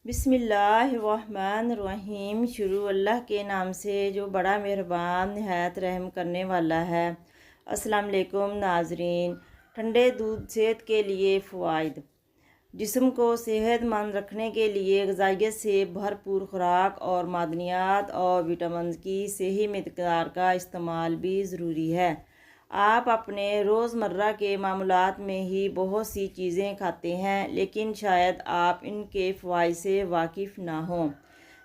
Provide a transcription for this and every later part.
بسم اللہ الرحمن الرحیم۔ شروع اللہ کے نام سے جو بڑا مہربان نہایت رحم کرنے والا ہے۔ السلام علیکم ناظرین۔ ٹھنڈے دودھ صحت کے لیے فوائد۔ جسم کو صحت مند رکھنے کے لیے غذائیت سے بھرپور خوراک اور معدنیات اور وٹامنز کی صحیح مقدار کا استعمال بھی ضروری ہے۔ آپ اپنے روزمرہ کے معمولات میں ہی بہت سی چیزیں کھاتے ہیں، لیکن شاید آپ ان کے فوائد سے واقف نہ ہوں۔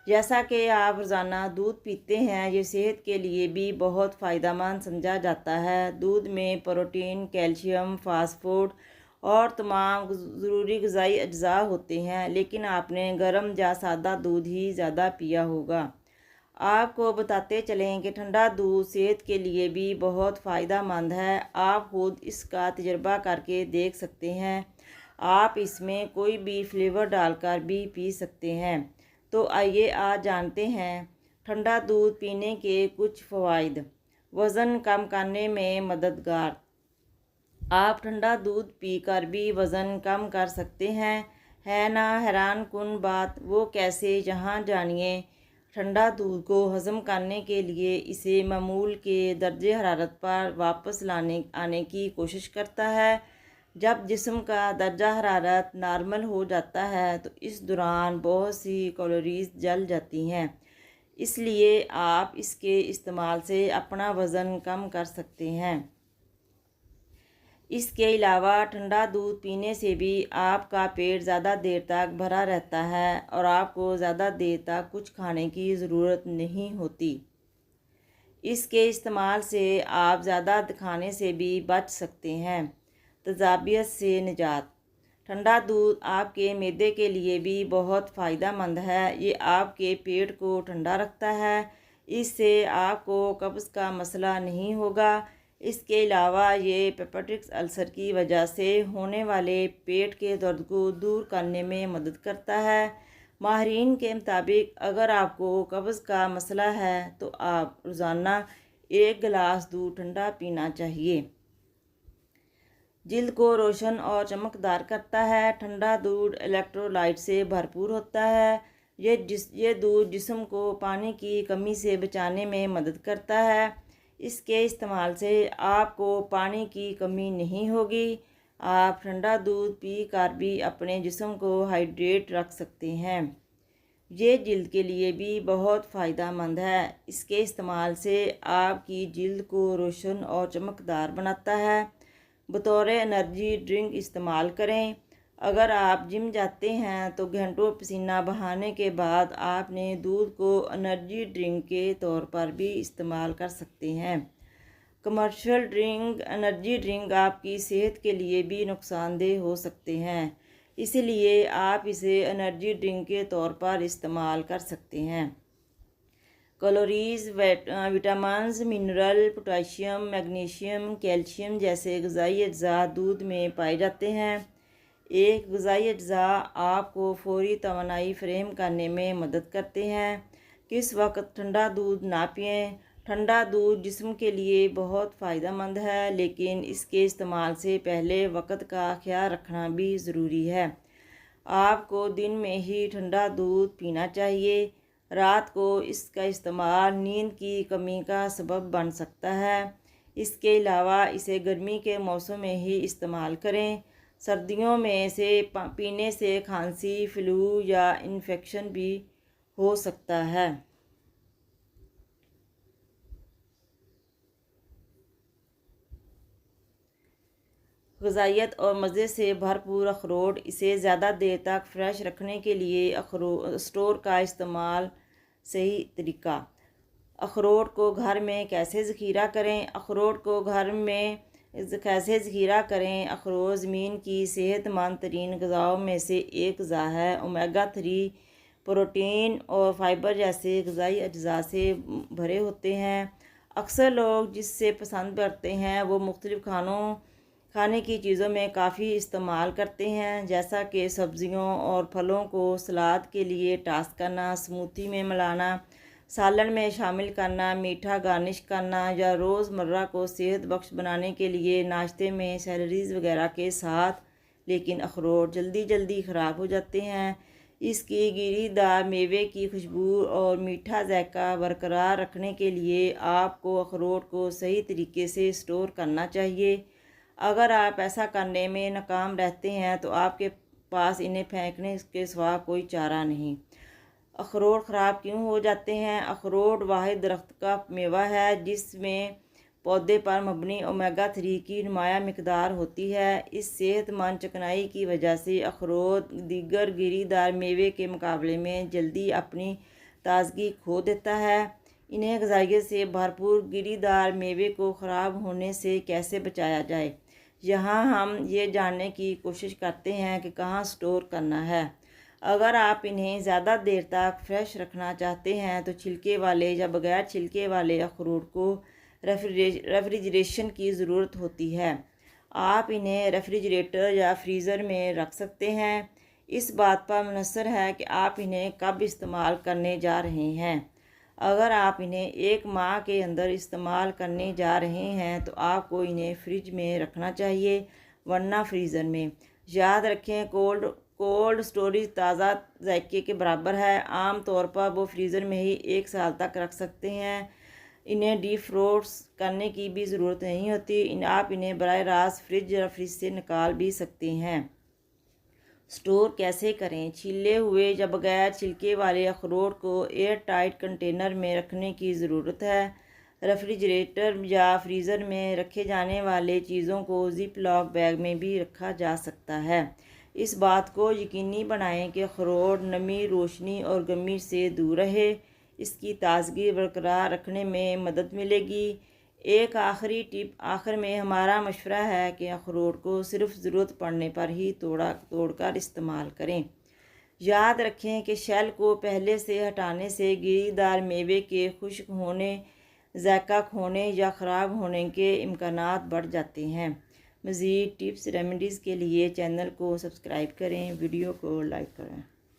جیسا کہ آپ روزانہ دودھ پیتے ہیں، یہ صحت کے لیے بھی بہت فائدہ مند سمجھا جاتا ہے۔ دودھ میں پروٹین، کیلشیم، فاسفورس اور تمام ضروری غذائی اجزاء ہوتے ہیں، لیکن آپ نے گرم یا سادہ دودھ ہی زیادہ پیا ہوگا۔ آپ کو بتاتے چلیں کہ ٹھنڈا دودھ صحت کے لیے بھی بہت فائدہ مند ہے۔ آپ خود اس کا تجربہ کر کے دیکھ سکتے ہیں۔ آپ اس میں کوئی بھی فلیور ڈال کر بھی پی سکتے ہیں۔ تو آئیے آج جانتے ہیں ٹھنڈا دودھ پینے کے کچھ فوائد۔ وزن کم کرنے میں مددگار۔ آپ ٹھنڈا دودھ پی کر بھی وزن کم کر سکتے ہیں۔ ہے نا حیران کن بات؟ وہ کیسے؟ یہاں جانیے۔ ٹھنڈا دودھ کو ہضم کرنے کے لیے اسے معمول کے درجہ حرارت پر واپس آنے کی کوشش کرتا ہے۔ جب جسم کا درجہ حرارت نارمل ہو جاتا ہے تو اس دوران بہت سی کیلوریز جل جاتی ہیں، اس لیے آپ اس کے استعمال سے اپنا وزن کم کر سکتے ہیں۔ اس کے علاوہ ٹھنڈا دودھ پینے سے بھی آپ کا پیٹ زیادہ دیر تک بھرا رہتا ہے اور آپ کو زیادہ دیر تک کچھ کھانے کی ضرورت نہیں ہوتی۔ اس کے استعمال سے آپ زیادہ کھانے سے بھی بچ سکتے ہیں۔ تیزابیت سے نجات۔ ٹھنڈا دودھ آپ کے معدے کے لیے بھی بہت فائدہ مند ہے۔ یہ آپ کے پیٹ کو ٹھنڈا رکھتا ہے۔ اس سے آپ کو قبض کا مسئلہ نہیں ہوگا۔ اس کے علاوہ یہ پیپٹک السر کی وجہ سے ہونے والے پیٹ کے درد کو دور کرنے میں مدد کرتا ہے۔ ماہرین کے مطابق اگر آپ کو قبض کا مسئلہ ہے تو آپ روزانہ 1 گلاس دودھ ٹھنڈا پینا چاہیے۔ جلد کو روشن اور چمکدار کرتا ہے۔ ٹھنڈا دودھ الیکٹرولائٹ سے بھرپور ہوتا ہے۔ یہ دودھ جسم کو پانی کی کمی سے بچانے میں مدد کرتا ہے۔ اس کے استعمال سے آپ کو پانی کی کمی نہیں ہوگی۔ آپ ٹھنڈا دودھ پی کر بھی اپنے جسم کو ہائیڈریٹ رکھ سکتے ہیں۔ یہ جلد کے لیے بھی بہت فائدہ مند ہے۔ اس کے استعمال سے آپ کی جلد کو روشن اور چمکدار بناتا ہے۔ بطور انرجی ڈرنک استعمال کریں۔ اگر آپ جم جاتے ہیں تو گھنٹوں پسینہ بہانے کے بعد آپ نے دودھ کو انرجی ڈرنک کے طور پر بھی استعمال کر سکتے ہیں۔ کمرشل انرجی ڈرنک آپ کی صحت کے لیے بھی نقصان دہ ہو سکتے ہیں، اس لیے آپ اسے انرجی ڈرنک کے طور پر استعمال کر سکتے ہیں۔ Calories, vitamins, mineral, potassium, magnesium, calcium جیسے غذائی اجزاء دودھ میں پائے جاتے ہیں۔ ایک غذائی اجزاء آپ کو فوری توانائی فراہم کرنے میں مدد کرتے ہیں۔ کس وقت ٹھنڈا دودھ نہ پئیں؟ ٹھنڈا دودھ جسم کے لیے بہت فائدہ مند ہے، لیکن اس کے استعمال سے پہلے وقت کا خیال رکھنا بھی ضروری ہے۔ آپ کو دن میں ہی ٹھنڈا دودھ پینا چاہیے۔ رات کو اس کا استعمال نیند کی کمی کا سبب بن سکتا ہے۔ اس کے علاوہ اسے گرمی کے موسم میں ہی استعمال کریں۔ سردیوں میں اسے پینے سے کھانسی، فلو یا انفیکشن بھی ہو سکتا ہے۔ غذائیت اور مزے سے بھرپور اخروٹ۔ اسے زیادہ دیر تک فریش رکھنے کے لیے اسٹور کا استعمال صحیح طریقہ۔ اخروٹ کو گھر میں کیسے ذخیرہ کریں؟ اخروٹ کو گھر میں کیسے ذخیرہ کریں؟ اخروٹ زمین کی صحت مند ترین غذاؤں میں سے ایک غذا ہے۔ اومیگا 3 پروٹین اور فائبر جیسے غذائی اجزاء سے بھرے ہوتے ہیں۔ اکثر لوگ جس سے پسند کرتے ہیں وہ مختلف کھانے کی چیزوں میں کافی استعمال کرتے ہیں، جیسا کہ سبزیوں اور پھلوں کو سلاد کے لیے ٹاس کرنا، سموتھی میں ملانا، سالن میں شامل کرنا، میٹھا گارنش کرنا یا روز مرہ کو صحت بخش بنانے کے لیے ناشتے میں سیلریز وغیرہ کے ساتھ۔ لیکن اخروٹ جلدی خراب ہو جاتے ہیں۔ اس کی گری دار میوے کی خوشبو اور میٹھا ذائقہ برقرار رکھنے کے لیے آپ کو اخروٹ کو صحیح طریقے سے اسٹور کرنا چاہیے۔ اگر آپ ایسا کرنے میں ناکام رہتے ہیں تو آپ کے پاس انہیں پھینکنے کے سوا کوئی چارہ نہیں۔ اخروٹ خراب کیوں ہو جاتے ہیں؟ اخروٹ واحد درخت کا میوہ ہے جس میں پودے پر مبنی اومیگا 3 کی نمایاں مقدار ہوتی ہے۔ اس صحت مند چکنائی کی وجہ سے اخروٹ دیگر گری دار میوے کے مقابلے میں جلدی اپنی تازگی کھو دیتا ہے۔ انہیں غذائیت سے بھرپور گری دار میوے کو خراب ہونے سے کیسے بچایا جائے، یہاں ہم یہ جاننے کی کوشش کرتے ہیں کہ کہاں اسٹور کرنا ہے۔ اگر آپ انہیں زیادہ دیر تک فریش رکھنا چاہتے ہیں تو چھلکے والے یا بغیر چھلکے والے اخروٹ کو ریفریجریشن کی ضرورت ہوتی ہے۔ آپ انہیں ریفریجریٹر یا فریزر میں رکھ سکتے ہیں۔ اس بات پر منحصر ہے کہ آپ انہیں کب استعمال کرنے جا رہے ہیں۔ اگر آپ انہیں 1 ماہ کے اندر استعمال کرنے جا رہے ہیں تو آپ کو انہیں فریج میں رکھنا چاہیے ورنہ فریزر میں۔ یاد رکھیں کولڈ اسٹوریج تازہ ذائقے کے برابر ہے۔ عام طور پر وہ فریزر میں ہی 1 سال تک رکھ سکتے ہیں۔ انہیں ڈی فروسٹ کرنے کی بھی ضرورت نہیں ہوتی۔ آپ انہیں براہ راست فریج یا فریج سے نکال بھی سکتے ہیں۔ اسٹور کیسے کریں؟ چھیلے ہوئے یا بغیر چھلکے والے اخروٹ کو ایئر ٹائٹ کنٹینر میں رکھنے کی ضرورت ہے۔ ریفریجریٹر یا فریزر میں رکھے جانے والے چیزوں کو زپ لاک بیگ میں بھی رکھا جا سکتا ہے۔ اس بات کو یقینی بنائیں کہ اخروٹ نمی، روشنی اور گرمی سے دور رہے۔ اس کی تازگی برقرار رکھنے میں مدد ملے گی۔ ایک آخری ٹپ آخر میں ہمارا مشورہ ہے کہ اخروٹ کو صرف ضرورت پڑنے پر ہی توڑ کر استعمال کریں۔ یاد رکھیں کہ شیل کو پہلے سے ہٹانے سے گری دار میوے کے خشک ہونے، ذائقہ کھونے یا خراب ہونے کے امکانات بڑھ جاتے ہیں۔ مزید ٹپس ریمیڈیز کے لیے چینل کو سبسکرائب کریں، ویڈیو کو لائک کریں۔